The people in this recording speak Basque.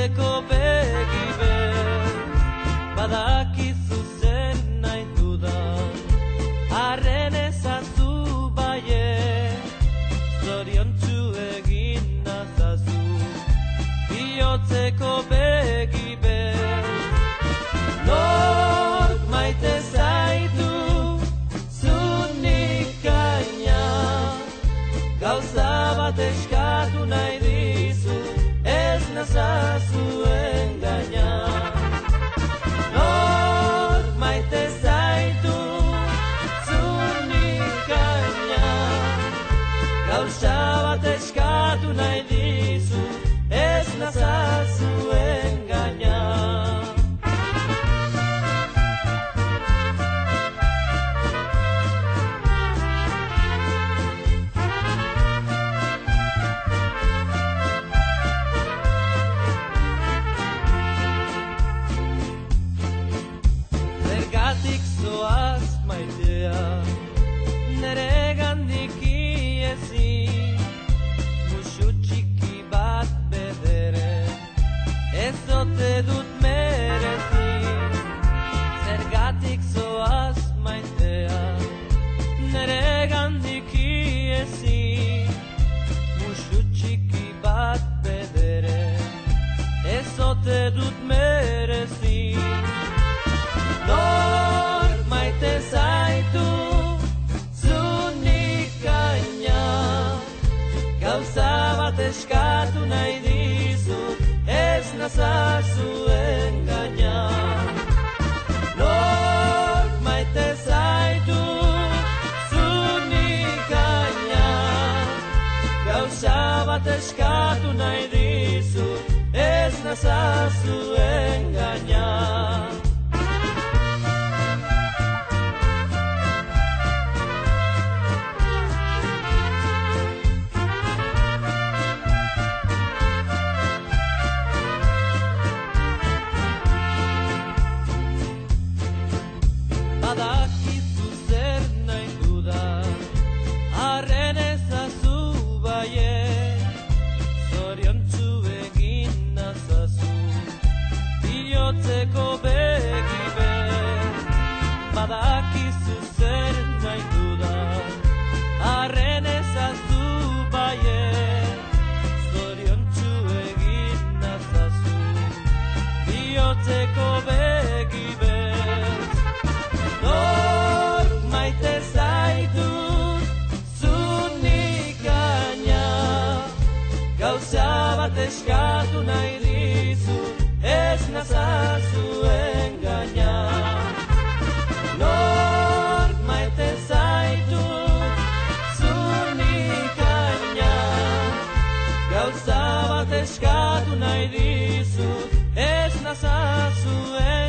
Bihotzeko begibe badakizu zen nahi dudan arren ezazu baie zoriontsu egin nazazu bihotzeko begibe nork maite zaitu zunikaina gauza bat eskatu nahi dizu ez nazazu engaina nork maite zaitu zunikaina gauza bat eskatu nahi dizu ez nazazu engaina Zergatik zoaz maitea nere gandik iesi musu txiki bat bedere ez ote dut merezi Zergatik zoaz maitea nere gandik iesi musu txiki bat bedere ez ote dut merezi Nork maite zaitu zunikaina gauza bat eskatu nahi dizut ez nazazu engaina Nork maite zaitu zunikaina gauza bat eskatu nahi dizut ez nazazu engaina Badakizu zer nahi dudan arren ezazu baie zoriontsu egin nazazu bihotzeko begibe Badakizu zer nahi dudan arren ezazu baie zoriontsu egin nazazu bihotzeko begibe Nork maite zaitu zunikaina gauza bat eskatu nahi dizut ez nazazu engaina Nork maite zaitu zunikaina gauza bat eskatu nahi dizut ez nazazu engaina